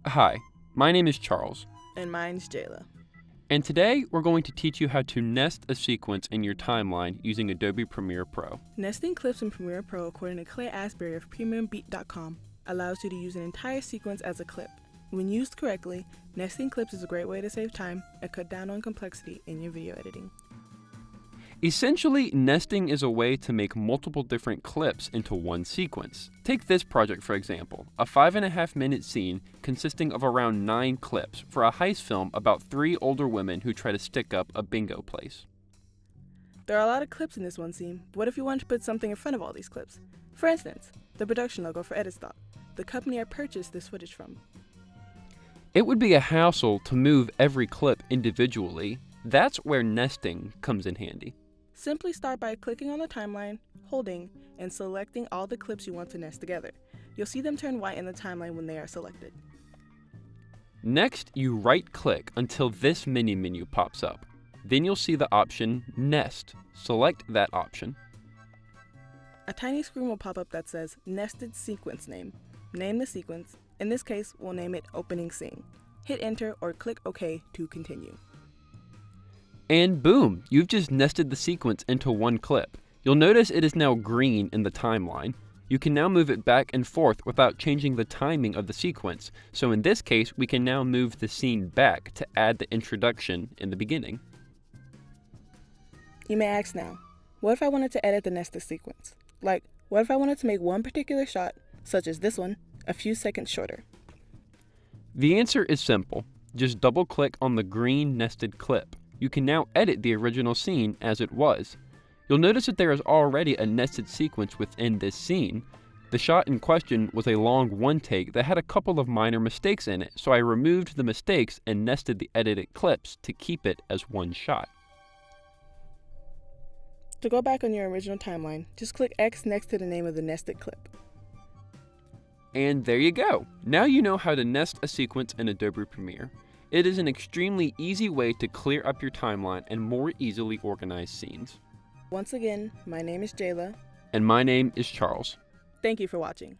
Hi, my name is Charles. And mine's Jayla. And today we're going to teach you how to nest a sequence in your timeline using Adobe Premiere Pro. Nesting clips in Premiere Pro, according to Claire Asbury of PremiumBeat.com, allows you to use an entire sequence as a clip. When used correctly, nesting clips is a great way to save time and cut down on complexity in your video editing. Essentially, nesting is a way to make multiple different clips into one sequence. Take this project for example, a 5.5-minute scene consisting of around 9 clips for a heist film about 3 older women who try to stick up a bingo place. There are a lot of clips in this one scene, but what if you want to put something in front of all these clips? For instance, the production logo for Editstop, the company I purchased this footage from. It would be a hassle to move every clip individually. That's where nesting comes in handy. Simply start by clicking on the timeline, holding, and selecting all the clips you want to nest together. You'll see them turn white in the timeline when they are selected. Next, you right-click until this mini-menu pops up. Then you'll see the option Nest. Select that option. A tiny screen will pop up that says Nested Sequence Name. Name the sequence. In this case, we'll name it Opening Scene. Hit Enter or click OK to continue. And boom, you've just nested the sequence into one clip. You'll notice it is now green in the timeline. You can now move it back and forth without changing the timing of the sequence. So in this case, we can now move the scene back to add the introduction in the beginning. You may ask now, what if I wanted to edit the nested sequence? Like, what if I wanted to make one particular shot, such as this one, a few seconds shorter? The answer is simple. Just double-click on the green nested clip. You can now edit the original scene as it was. You'll notice that there is already a nested sequence within this scene. The shot in question was a long one-take that had a couple of minor mistakes in it, so I removed the mistakes and nested the edited clips to keep it as one shot. To go back on your original timeline, just click X next to the name of the nested clip. And there you go. Now you know how to nest a sequence in Adobe Premiere. It is an extremely easy way to clear up your timeline and more easily organize scenes. Once again, my name is Jayla. And my name is Charles. Thank you for watching.